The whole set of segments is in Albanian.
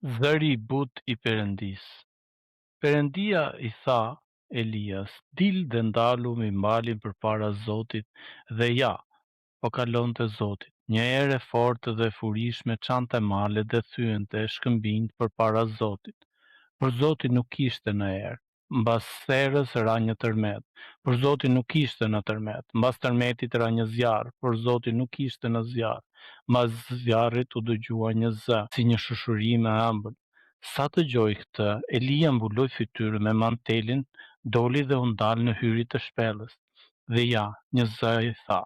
Zëri i but i Perëndis. Perëndia i tha Elias, dil dhe ndalu mi malin përpara Zotit, dhe ja, po kalonte Zoti. Një erë e fortë dhe e furishme çante malet dhe thyente shkëmbinjt përpara Zotit. Por Zoti nuk ishte në erë. Mbas serës ra një tërmet, por Zoti nuk ishte në tërmet. Mbas tërmetit ra një zjarr, por Zoti nuk ishte në zjarr. Mbas zjarrit u dëgjua një zë, si një shushurim e ëmbël. Sa dëgjoi këtë, Elia mbuloi fytyrën me mantelin, doli dhe u ndal në hyrje të shpellës. Dhe ja, një zë i tha: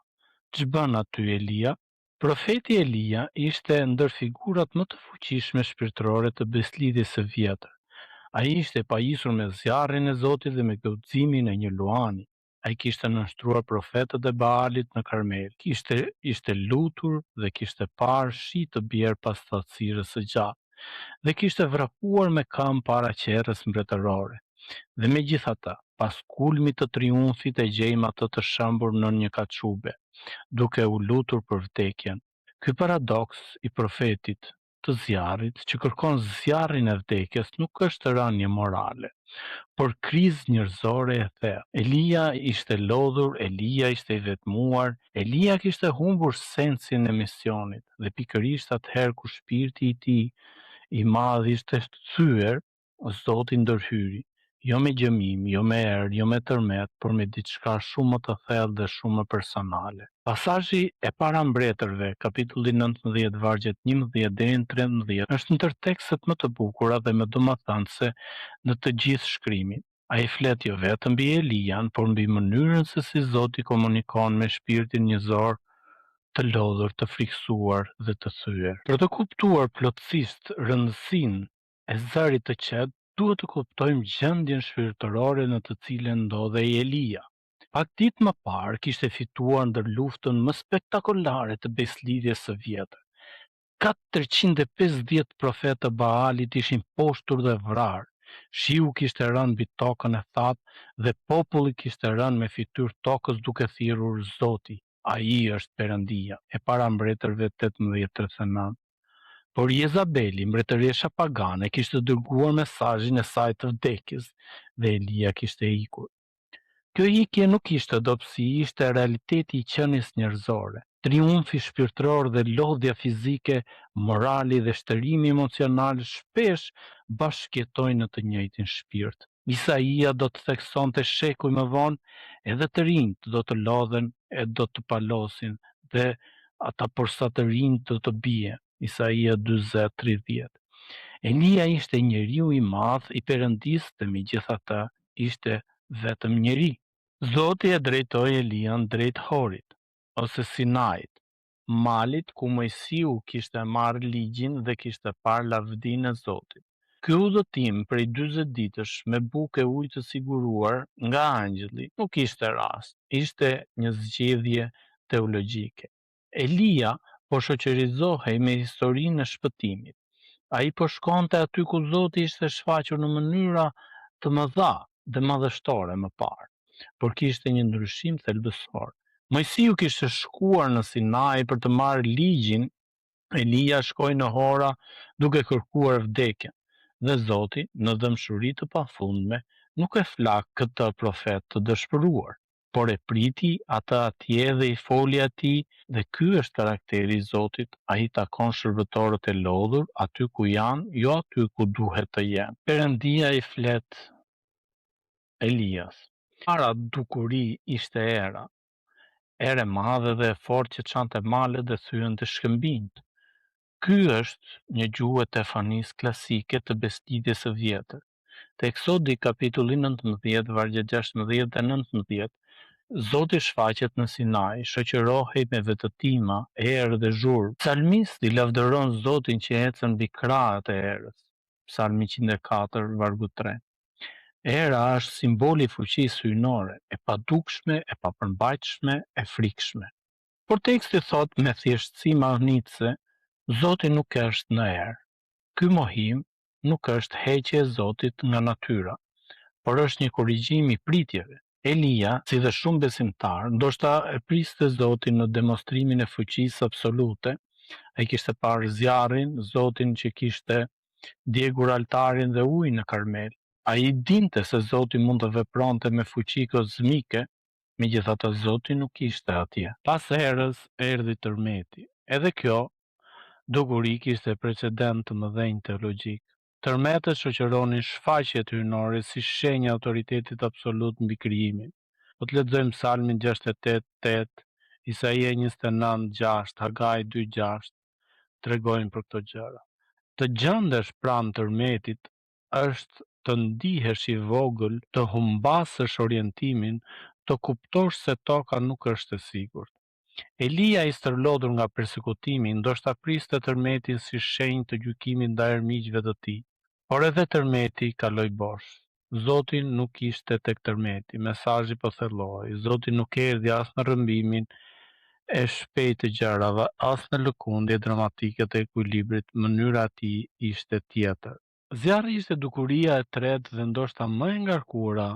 "Ç'bën aty Elia?" Profeti Elia ishte ndër figurat më të fuqishme shpirtërore të beslidhjes së vjetër. Ai ishte pajisur me zjarrin e Zotit dhe me guximin e një luani. Ai kishte nënshtruar profetët e Baalit në Karmel. Ishte lutur dhe kishte parë shi të bjerë pas thatësirës së gjatë dhe kishte vrapuar me këmbë para qerrës mbretërore. Dhe megjithatë, pas kulmit të triumfit e gjejmë atë të shëmbur në një kaçube, duke u lutur për vdekjen. Ky paradoks i profetit të zjarrit që kërkon zjarrin e vdekjes nuk është rënje morale, por krizë njerëzore e thellë. Elia ishte lodhur, Elia ishte i vetmuar, Elia kishte humbur sensin e misionit dhe pikërisht atëherë kur shpirti i tij i madh ishte thyer, Zoti ndërhyri, jo me gjëmim, jo me erë, jo me tërmet, por me diçka shumë më të thellë dhe shumë më personale. Pasazhi e para mbretërve, kapitulli 19, vargjet 11 deri në 13, është ndër tekstet më të bukura dhe më domethënëse në të gjithë shkrimin. Ai flet jo vetëm mbi Elian, por mbi mënyrën se si Zoti komunikon me shpirtin njerëzor të lodhur, të frikësuar dhe të thyer. Për të kuptuar plotësisht rëndësinë e zërit të qetë, duhet të kuptojmë gjendjen shpirtërore në të cilën ndodhej Elia. Pak ditë më parë kishte fituar ndër luftën më spektakolare të beslidhjes së vjetër. 450 profetë të Baalit ishin poshtur dhe vrarë. Shiu kishte rënë mbi tokën e thatë dhe populli kishte rënë me fytyrë tokës duke thirrur Zoti. Ai është Perëndia, e para mbretërve 18:39. Por Jezabeli, mbretëresha pagane, kishte dërguar mesazhin e saj të vdekjes dhe Elia kishte ikur. Kjo ikje nuk ishte dobësi, ishte realiteti i qenies njerëzore. Triumfi shpirtëror dhe lodhja fizike, morali dhe shtërimi emocional shpesh bashkëjetojnë në të njëjtin shpirt. Isaia do të theksonte shekuj më vonë, edhe të rinjt do të lodhen e do të palosin, dhe ata përsa të rinjt do të bie. Isaia 40:30. Elia ishte njeriu i madh i Perëndisë dhe megjithatë ishte vetëm njeri. Zoti e drejtoi Elian drejt Horit, ose Sinait, malit ku Mojsiu kishte marrë ligjin dhe kishte parë lavdinë e Zotit. Ky udhëtim prej 40 ditësh me bukë e ujë të siguruar nga angjëlli nuk ishte rast, ishte një zgjedhje teologjike. Elia po shoqërizohej me historinë e shpëtimit. Ai po shkonte aty ku Zoti ishte shfaqur në mënyra të mëdha dhe madhështore më parë, por kishte një ndryshim thelbësor. Mojsiu kishte shkuar në Sinai për të marrë ligjin, Elia shkoi në Hora duke kërkuar vdekjen, dhe Zoti, në dëmshuri të pafundme, nuk e flak këtë profet të dëshpëruar, por e priti atë atje dhe i foli atij, dhe ky është karakteri i Zotit, ai takon shërbëtorët e lodhur aty ku janë, jo aty ku duhet të jenë. Perëndia i flet Elias. Para dukuri ishte era e madhe dhe e fortë që çante malet dhe thyente shkëmbinjt. Ky është një gjuhë tefanisë klasike të beslidhjes së vjetër. Te Eksodi kapitulli 19, vargjet 16 dhe 19, Zoti shfaqet në Sinai, shoqërohej me vetëtima, erë dhe zhurmë. Psalmisti lavdëron Zotin që ecën mbi krahët e erës. Psalmi 104, vargu 3. Era është simboli i fuqisë hyjnore, e padukshme, e papërmbajtshme, e frikshme. Por teksti thot me thjeshtësi mahnitse, Zoti nuk është në erë. Ky mohim nuk është heqje e Zotit nga natyra, por është një korrigjim i pritjeve. Elia, si dhe shumë besimtar, ndoshta e priste Zotin në demonstrimin e fuqisë absolute. Ai kishte parë zjarrin, Zotin që kishte Djegur altarin dhe ujë në Karmel. Ai dinte se Zoti mund të vepronte me fuqi kozmike, megjithatë Zoti nuk ishte atje. Pas herës erdhi tërmeti. Edhe kjo dukuri kishte precedent të mëdhenj teologjik. Tërmetët shoqëronin shfaqjet hyjnore si shenjë autoritetit absolut mbi krijimin. Po të lexojmë Psalmin 68:8, Isaia 29:6, Hagai 2:6, tregojnë për këto gjëra. Të gjendesh pranë tërmetit është të ndihesh i vogël, të humbasësh orientimin, të kuptosh se toka nuk është e sigurt. Elia i stërlodhur nga persekutimi ndoshta priste tërmetin si shenjë të gjykimit ndaj armiqve të tij. Por edhe tërmeti kaloi bosh. Zoti nuk ishte tek tërmeti, mesazhi po thellohej. Zoti nuk erdhi as në rrëmbimin e shpejtë të gjërave, as në lëkundje dramatike të ekuilibrit, mënyra e tij ishte tjetër. Zjarri ishte dukuria e tretë dhe ndoshta më e ngarkuara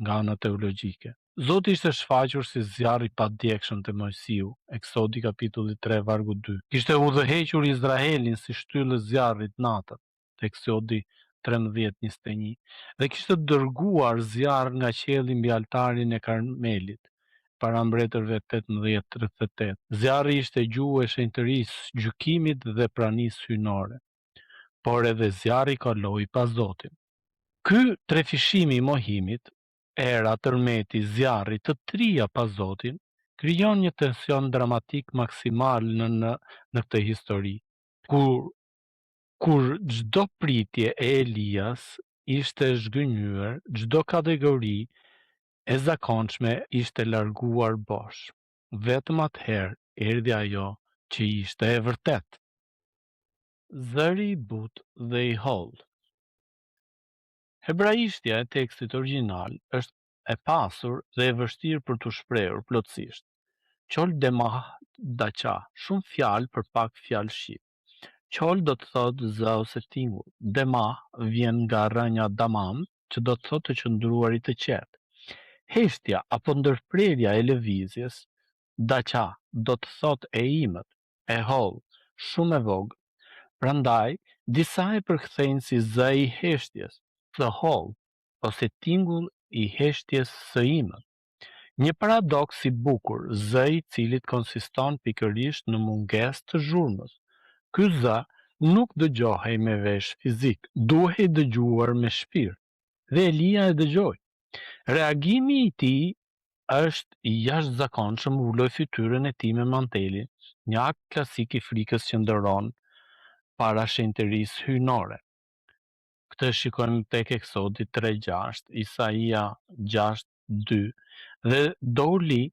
nga ana teologjike. Zoti ishte shfaqur si zjarr i padjekshëm te Mojsiu, Eksodi kapitulli 3 vargu 2. Kishte udhëhequr Izraelin si shtyllë zjarrit natën, Eksodi 13:21, dhe kishte dërguar zjarr nga qielli mbi altarin e Karmelit, para mbretërve 18:38. Zjarri ishte gjuhë e shenjtërisë, gjykimit dhe pranisë hyjnore. Por edhe zjarri kaloi pa Zotin. Ky trefishimi i mohimit, era, tërmeti, zjarri, të trija pa Zotin, krijon një tension dramatik maksimal në këtë histori. Kur çdo pritje e Elias ishte zhgënjur, çdo kategori e zakonshme ishte larguar bosh. Vetëm atëherë erdhi ajo që ishte e vërtet. Zëri i butë dhe i hollë. Hebraishtja e tekstit origjinal është e pasur dhe e vështirë për t'u shprehur plotësisht. Qol demah daqa, shumë fjalë për pak fjalë shqip. Qol do të thotë zë ose tingull. Demah vjen nga rrënja damam, që do të thotë të qëndruarit të qetë. Heshtja apo ndërprerja e lëvizjes, daqa, do të thotë e imët, e hollë, shumë e vogël. Prandaj, disa e përkthejnë si zë i heshtjes, së hollë, ose tingull i heshtjes së imët. Një paradoks i bukur, zë i cilit konsiston pikërisht në mungesë të zhurmës. Ky zë nuk dëgjohej me vesh fizik, duhej dëgjuar me shpirt. Dhe Elia e dëgjoi. Reagimi i tij është i jashtëzakonshëm, uloi fytyrën e tij me mantelin, një akt klasik i frikës që ndëron para shenjtërisë hyjnore. Këtë shikojmë tek Eksodi 3:6, Isaia 6:2 dhe doli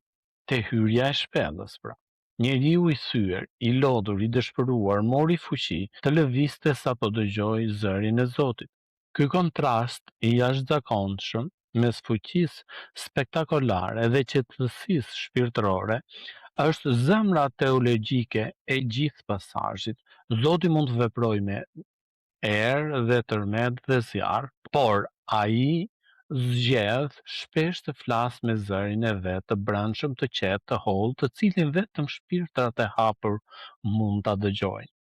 te hyrja e shpellës pra. Njeriu i thyer, i lodhur, i dëshpëruar, mori fuqi të lëvizte sapo dëgjoi zërin e Zotit. Ky kontrast i jashtëzakonshëm mes fuqisë spektakolare dhe qetësisë shpirtërore është zemra teologjike e gjithë pasazhit. Zoti mund të veprojë me erë dhe tërmet dhe zjarr, por ai zgjedh shpesh të flasë me zërin e vet të brendshëm, të qetë, të hollë, të cilin vetëm shpirtrat e hapur mund ta dëgjojnë.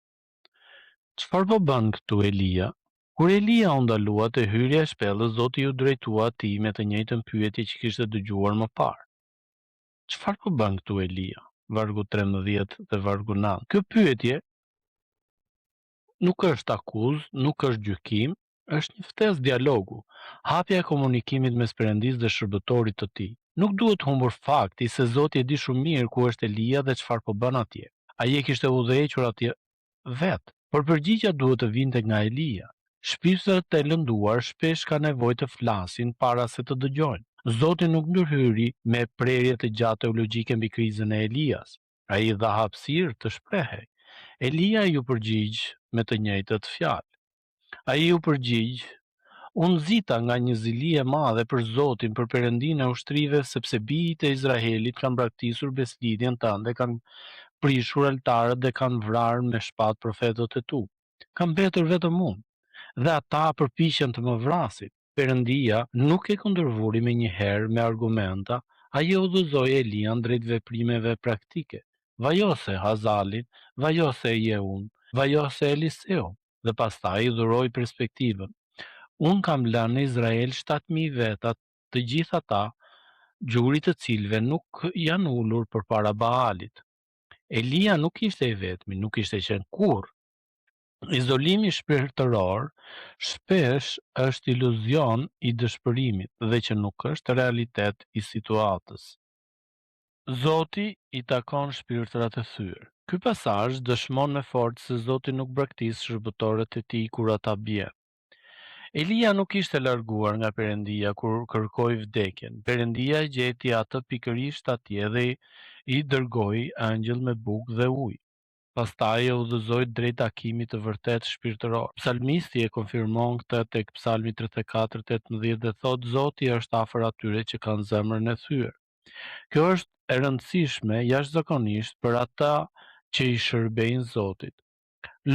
Çfarë po bën këtu Elia? Kur Elia u ndalua te hyrja e shpellës, Zoti u drejtua atij me të njëjtën pyetje që kishte dëgjuar më parë. Çfarë po bën këtu Elia? Vargu 13 dhe vargu 9. Kjo pyetje nuk është akuzë, nuk është gjykim, është një ftesë dialogu, hapja e komunikimit mes Perëndisë dhe shërbëtorit të tij. Nuk duhet humbur fakti se Zoti e di shumë mirë ku është Elia dhe çfarë po bën atje. Ai e kishte udhëhequr atje vet, por përgjigjja duhet të vinte nga Elia. Shpirtrat e lënduar shpesh kanë nevojë të flasin para se të dëgjojnë. Zoti nuk ndërhyri me prerje të gjatë teologjike mbi krizën e Elias. Ai i dha hapësirë të shprehej. Elia ju përgjigj me të njëjtët fjalë. Ai u përgjigj: Unë nxita nga një zili e madhe për Zotin, për Perëndinë e ushtrive, sepse bijtë e Izraelit kanë braktisur beslidhjen tënde, kanë prishur altarët dhe kanë vrarë me shpatë profetët e tu. Kam mbetur vetëm unë, dhe ata përpiqen të më vrasin. Perëndia nuk e kundërvuri menjëherë me argumenta, ai e udhëzoi Elian drejt veprimeve praktike. Vajose Hazalin, vajose Jehun, vajose Eliseu. dhe pastaj i dhuroi perspektivën. Unë kam lënë në Izrael 7.000 veta, të gjithë ata, gjurit të cilëve nuk janë ulur përpara Baalit. Elia nuk ishte i vetmi, nuk ishte qenë kurrë. Izolimi shpirtëror shpesh është iluzion i dëshpërimit dhe që nuk është realitet i situatës. Zoti i takon shpirtrat e thyrë. Ky pasazh dëshmon me fortë se Zoti nuk braktis shërbëtorët e tij kur ata bien. Elia nuk ishte larguar nga Perëndia kur kërkoi vdekjen. Perëndia gjeti atë pikërisht atje dhe i dërgoi angjëll me bukë dhe ujë. Pastaj e udhëzoi drejt takimit të vërtet shpirtëror. Psalmisti e konfirmon këtë tek Psalmi 34:18 dhe thotë Zoti është afër atyre që kanë zemrën e thyrë. Kjo është e rëndësishme jashtëzakonisht për ata që i shërbejnë Zotit.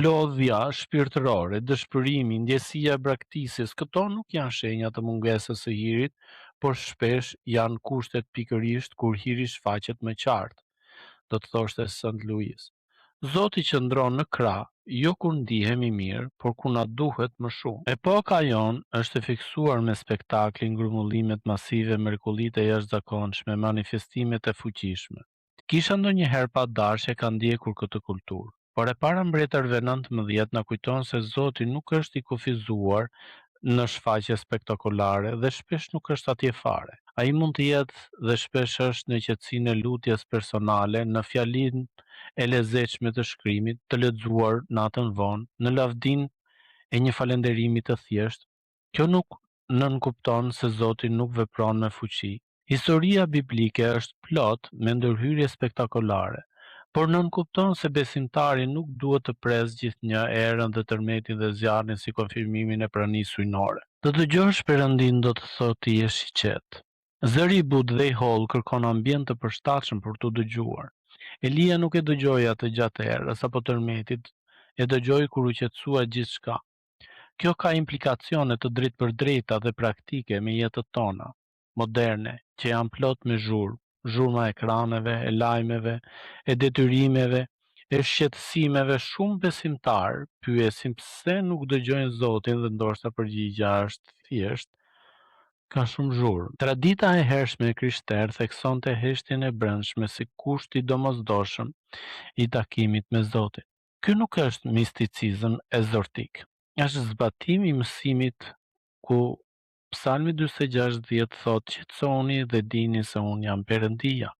Lodhja shpirtërore, dëshpërimi, ndjesia e braktisjes, këto nuk janë shenja të mungesës së hirit, por shpesh janë kushtet pikërisht kur hiri shfaqet më qartë, do të thoshte St. Louis. Zoti qëndron në krah, jo kur ndihemi mirë, por kur na duhet më shumë. Epoka jon është e fiksuar me spektaklin, grumbullimet masive, mrekullitë e jashtëzakonshme, manifestimet e fuqishme. Kisha ndonjëherë pa dashje ka ndjekur këtë kulturë, por e para mbretërve 19 na kujton se Zoti nuk është i kufizuar në shfaqje spektakolare dhe shpesh nuk është atje fare. Ai mund të jetë dhe shpesh është në qetësinë e lutjes personale, në fjalinë e lezetshme të shkrimit, të lexuar natën vonë, në lavdinë e një falënderimi të thjeshtë. Kjo nuk nënkupton se Zoti nuk vepron me fuqi. Historia biblike është plot me ndërhyrje spektakolare, por nënkupton se besimtari nuk duhet të presë gjithnjë erën dhe tërmetin dhe zjarrin si konfirmimin e pranisë hyjnore. Të dëgjosh Perëndin do të thotë të jesh i qetë. Zëri i butë dhe i hollë kërkon ambient të përshtatshëm për t'u dëgjuar. Elia nuk e dëgjoi atë gjatë erës apo tërmetit, e dëgjoi kur u qetësua gjithçka. Kjo ka implikacione të drejtpërdrejta dhe praktike me jetët tona moderne, që janë plot me zhurma e ekraneve, e lajmeve, e detyrimeve, e shqetësimeve. Shumë besimtarë pyesin pse nuk dëgjojnë Zotin dhe ndoshta përgjigjja është thjesht ka shumë zhurmë. Tradita e hershme e krishterë theksonte heshtjen e brendshme si kusht i domosdoshëm i takimit me Zotin. Ky nuk është misticizëm ezortik, është zbatim i mësimit ku Psalmi 46:10 thotë qetësoni dhe dini se unë jam Perëndia.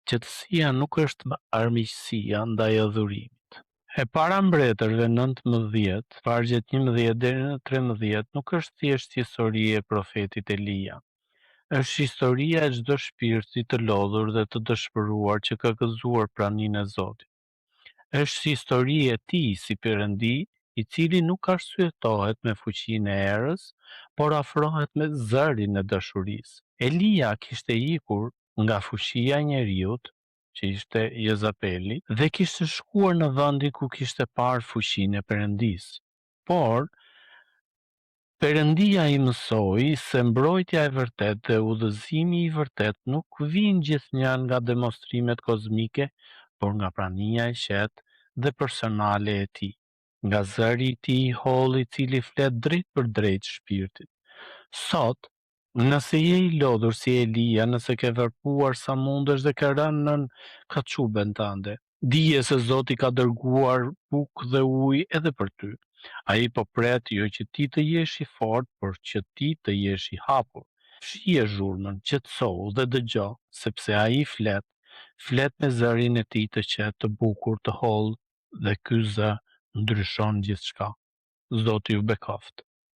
Qetësia nuk është armiqësia ndaj adhurimit. E para mbretërve 19, vargjet 11 deri në 13 nuk është thjesht histori e profetit Elia. Është historia e çdo shpirti të lodhur dhe të dëshpëruar që ka gëzuar praninë e Zotit. Është histori e tij si Perëndi, i cili nuk arsyetohet me fuqinë e erës, por afrohet me zërin e dashurisë. Elia kishte ikur nga fuqia e njeriut, që ishte Jezabeli, dhe kishte shkuar në vendin ku kishte parë fuqinë e Perëndisë. Por Perëndia i mësoi se mbrojtja e vërtetë dhe udhëzimi i vërtetë nuk vijnë gjithnjë nga demonstrimet kozmike, por nga prania e qetë dhe personale e tij, nga zëri i tij i hollë i cili flet drejt për drejt shpirtit. Sot, nëse je i lodhur si Elia, nëse ke vepruar sa mundesh dhe ke rënë nën kaçuben tënde, dije se Zoti ka dërguar bukë dhe ujë edhe për ty. Ai po pret jo që ti të jesh i fortë, por që ti të jesh i hapur. Fshije zhurmën, qetësohu dhe dëgjo, sepse ai flet me zërin e tij të qetë, të bukur, të hollë, dhe ky zë ndryshon gjithçka. Zoti ju bekoft.